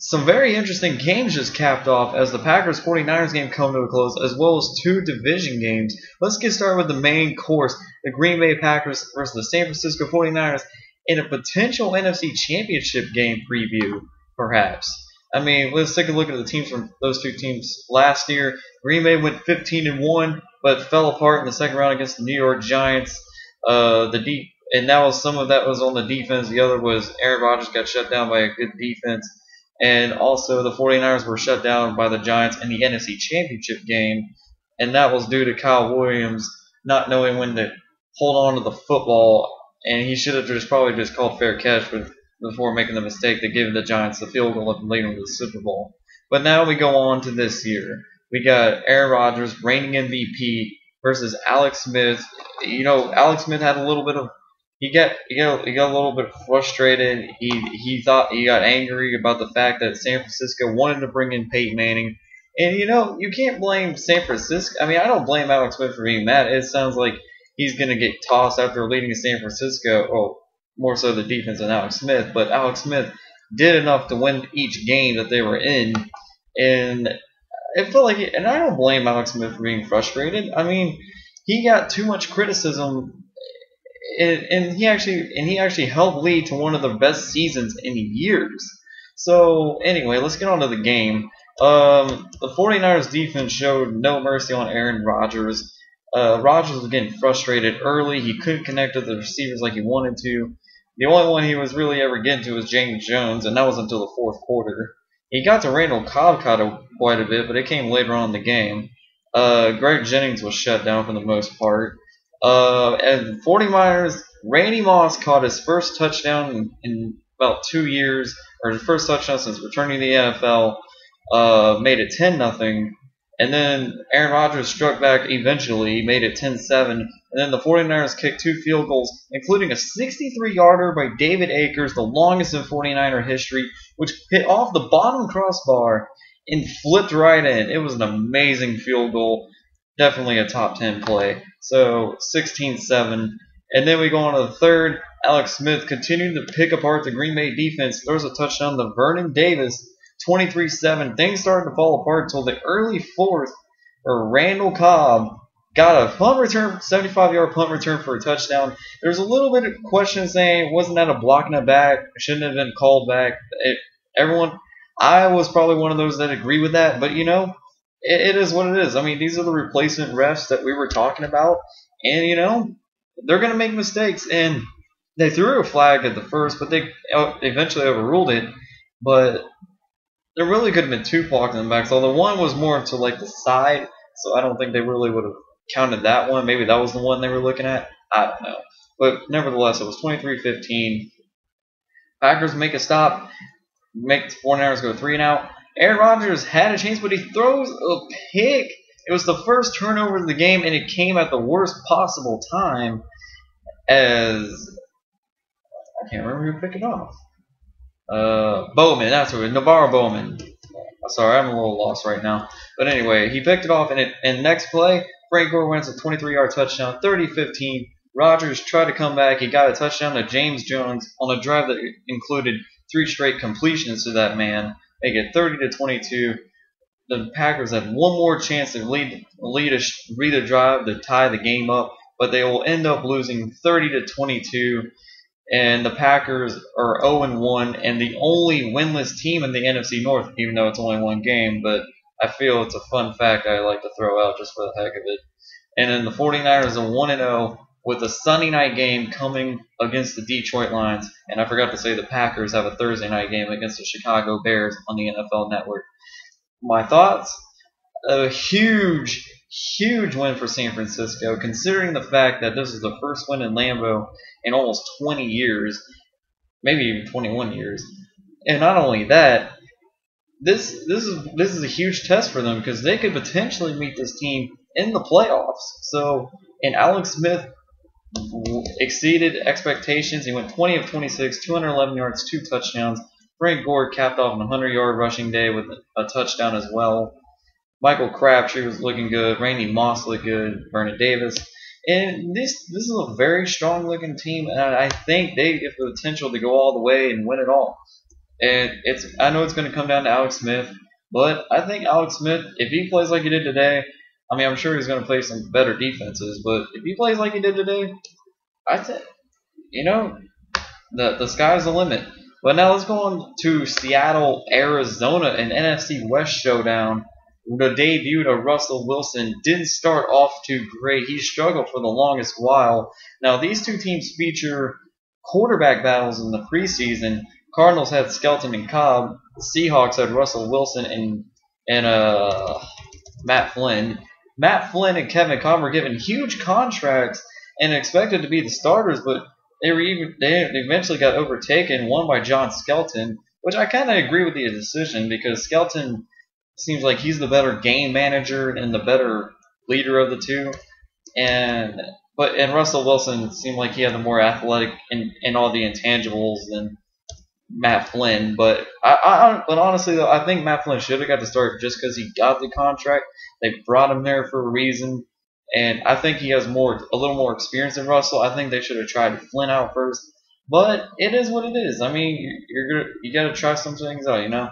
some very interesting games just capped off as the Packers 49ers game come to a close, as well as two division games. Let's get started with the main course, the Green Bay Packers versus the San Francisco 49ers in a potential NFC Championship game preview, perhaps. I mean, let's take a look at the teams from those two teams last year. Green Bay went 15-1, but fell apart in the second round against the New York Giants. And that was some of that was on the defense. The other was Aaron Rodgers got shut down by a good defense. And also the 49ers were shut down by the Giants in the NFC Championship game. And that was due to Kyle Williams not knowing when to hold on to the football. And he should have probably just called fair catch before making the mistake to give the Giants the field goal and lead them to the Super Bowl. But now we go on to this year. We got Aaron Rodgers, reigning MVP, versus Alex Smith. You know, Alex Smith had a little bit of he got a little bit frustrated. He thought he got angry about the fact that San Francisco wanted to bring in Peyton Manning. And you know, you can't blame San Francisco. I mean, I don't blame Alex Smith for being mad. It sounds like he's gonna get tossed after leading San Francisco. Oh, more so the defense than Alex Smith, but Alex Smith did enough to win each game that they were in, and it felt like and I don't blame Alex Smith for being frustrated. I mean, he got too much criticism, and he actually helped lead to one of the best seasons in years. So anyway, let's get on to the game. The 49ers defense showed no mercy on Aaron Rodgers. Rodgers was getting frustrated early. He couldn't connect with the receivers like he wanted to. The only one he was really ever getting to was James Jones, and that was until the fourth quarter. He got to Randall Cobb quite a bit, but it came later on in the game. Greg Jennings was shut down for the most part. And 49ers, Randy Moss caught his first touchdown in about 2 years, or his first touchdown since returning to the NFL. Made it 10-0. And then Aaron Rodgers struck back eventually, made it 10-7. And then the 49ers kicked 2 field goals, including a 63-yarder by David Akers, the longest in 49er history, which hit off the bottom crossbar and flipped right in. It was an amazing field goal. Definitely a top 10 play. So 16-7. And then we go on to the third. Alex Smith continued to pick apart the Green Bay defense. Throws a touchdown to Vernon Davis. 23-7. Things started to fall apart until the early fourth, where Randall Cobb got a punt return, 75-yard punt return for a touchdown. There's a little bit of question saying, wasn't that a block in the back? Shouldn't have been called back. I was probably one of those that agree with that, but you know, it is what it is. I mean, these are the replacement refs that we were talking about, and you know, they're going to make mistakes. And they threw a flag at the first, but they eventually overruled it. But there really could have been 2 blocks in the back, although one was more to like the side, so I don't think they really would have counted that one. Maybe that was the one they were looking at. I don't know. But nevertheless, it was 23-15. Packers make a stop, make the 49ers go 3-and-out. Aaron Rodgers had a chance, but he throws a pick. It was the first turnover of the game, and it came at the worst possible time as I can't remember who picked it off. Bowman, that's who it was. Navarro Bowman. Sorry, I'm a little lost right now. But anyway, he picked it off, and next play, Frank Gore wins a 23-yard touchdown, 30-15. Rodgers tried to come back. He got a touchdown to James Jones on a drive that included 3 straight completions to that man, make it 30-22. The Packers had one more chance to lead a drive to tie the game up, but they will end up losing 30-22. And the Packers are 0-1 and the only winless team in the NFC North, even though it's only one game. But I feel it's a fun fact I like to throw out just for the heck of it. And then the 49ers are 1-0 with a Sunday night game coming against the Detroit Lions. And I forgot to say the Packers have a Thursday night game against the Chicago Bears on the NFL Network. My thoughts? A huge win for San Francisco, considering the fact that this is the first win in Lambeau in almost 20 years, maybe even 21 years. And not only that, this is a huge test for them because they could potentially meet this team in the playoffs. So, and Alex Smith exceeded expectations. He went 20 of 26, 211 yards, 2 touchdowns. Frank Gore capped off an 100-yard rushing day with a touchdown as well. Michael Crabtree was looking good. Randy Moss looked good. Vernon Davis. And this is a very strong-looking team, and I think they have the potential to go all the way and win it all. And I know it's going to come down to Alex Smith, but I think Alex Smith, if he plays like he did today, I mean, I'm sure he's going to play some better defenses, but if he plays like he did today, I think, you know, the sky's the limit. But now let's go on to Seattle, Arizona, an NFC West showdown. The debut of Russell Wilson didn't start off too great. He struggled for the longest while. Now, these two teams feature quarterback battles in the preseason. Cardinals had Skelton and Cobb. The Seahawks had Russell Wilson and Matt Flynn. Matt Flynn and Kevin Cobb were given huge contracts and expected to be the starters, but they eventually got overtaken, won by John Skelton, which I kind of agree with the decision because Skelton seems like he's the better game manager and the better leader of the two, and Russell Wilson seemed like he had the more athletic and all the intangibles than Matt Flynn. But but honestly though, I think Matt Flynn should have got the start just because he got the contract. They brought him there for a reason. And I think he has a little more experience than Russell. I think they should have tried Flynn out first, but it is what it is. I mean, you got to try some things out, you know.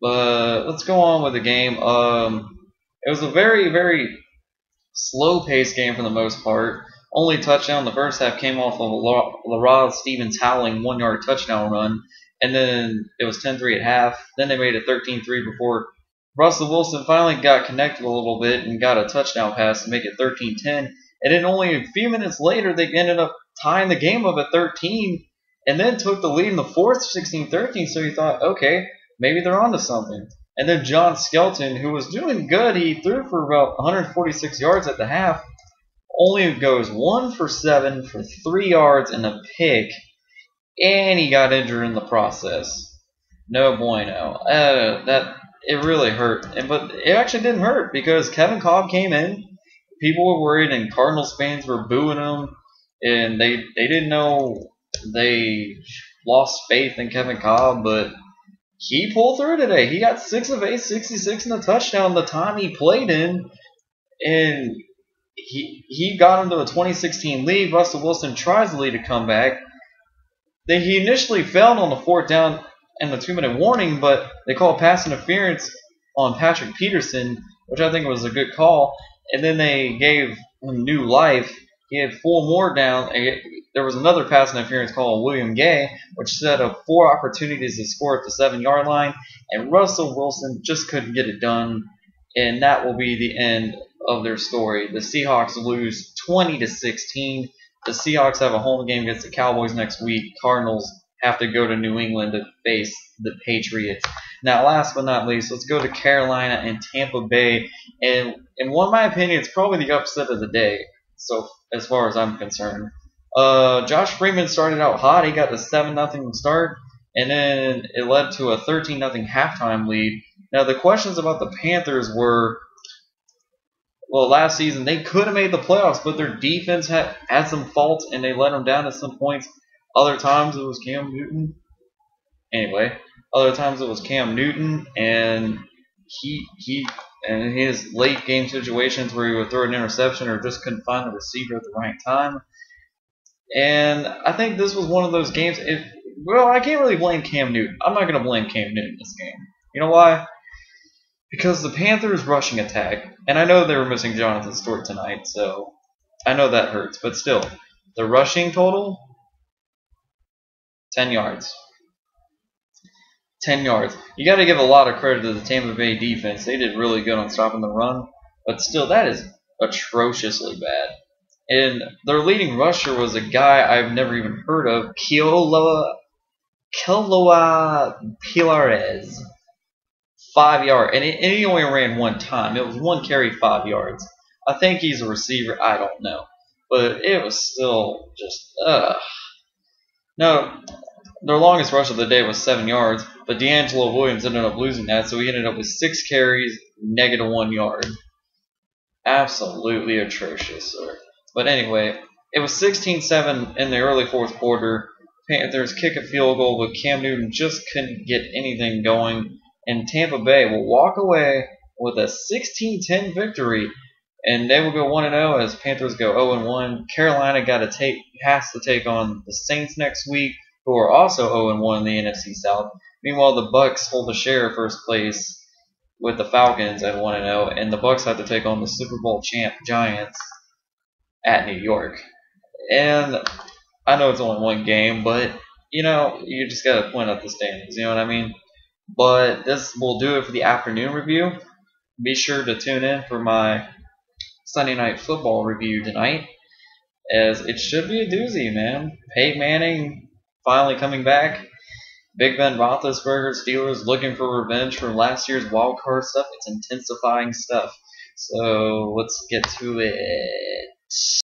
But let's go on with the game. It was a very, very slow-paced game for the most part. Only touchdown in the first half came off of a Larod Stevens howling 1-yard touchdown run, and then it was 10-3 at half. Then they made it 13-3 before Russell Wilson finally got connected a little bit and got a touchdown pass to make it 13-10. And then only a few minutes later, they ended up tying the game up at 13 and then took the lead in the fourth, 16-13. So you thought, okay, maybe they're onto something. And then John Skelton, who was doing good, he threw for about 146 yards at the half, only goes 1 for 7 for 3 yards and a pick, and he got injured in the process. No bueno. It really hurt, but it actually didn't hurt because Kevin Cobb came in. People were worried, and Cardinals fans were booing him, and they didn't know. They lost faith in Kevin Cobb, but he pulled through today. He got 6 of 8, 66 in the touchdown the time he played in, and he got him to a 2016 lead. Russell Wilson tries the lead to come back. He initially failed on the 4th down and the 2-minute warning, but they called pass interference on Patrick Peterson, which I think was a good call. And then they gave him new life. He had 4 more down. There was another pass interference call on William Gay, which set up 4 opportunities to score at the 7-yard line. And Russell Wilson just couldn't get it done. And that will be the end of their story. The Seahawks lose 20-16. The Seahawks have a home game against the Cowboys next week. Cardinals have to go to New England to face the Patriots. Now, last but not least, let's go to Carolina and Tampa Bay. And in my opinion, it's probably the upset of the day, so as far as I'm concerned. Josh Freeman started out hot. He got the 7-0 start, and then it led to a 13-0 halftime lead. Now, the questions about the Panthers were, well, last season they could have made the playoffs, but their defense had some faults, and they let them down at some points. Other times it was Cam Newton. Anyway, other times it was Cam Newton, and and his late game situations where he would throw an interception or just couldn't find the receiver at the right time. And I think this was one of those games. Well, I can't really blame Cam Newton. I'm not going to blame Cam Newton this game. You know why? Because the Panthers' rushing attack, and I know they were missing Jonathan Stewart tonight, so I know that hurts. But still, the rushing total, 10 yards. 10 yards. You got to give a lot of credit to the Tampa Bay defense. They did really good on stopping the run, but still, that is atrociously bad. And their leading rusher was a guy I've never even heard of, Keloa Pilares. 5 yards. And he only ran one time. It was 1 carry, 5 yards. I think he's a receiver. I don't know. But it was still just, No, their longest rush of the day was 7 yards, but D'Angelo Williams ended up losing that, so he ended up with 6 carries, -1 yard. Absolutely atrocious, sir. But anyway, it was 16-7 in the early 4th quarter. Panthers kick a field goal, but Cam Newton just couldn't get anything going. And Tampa Bay will walk away with a 16-10 victory. And they will go 1-0 as Panthers go 0-1. Carolina has to take on the Saints next week. who are also 0-1 in the NFC South. Meanwhile, the Bucks hold the share of first place with the Falcons at 1-0, and the Bucks have to take on the Super Bowl champ Giants at New York. And I know it's only one game, but you just gotta point out the standings. You know what I mean? But this will do it for the afternoon review. Be sure to tune in for my Sunday night football review tonight, as it should be a doozy, man. Peyton Manning finally coming back. Big Ben Roethlisberger Steelers looking for revenge for last year's wild card stuff. It's intensifying stuff. So let's get to it.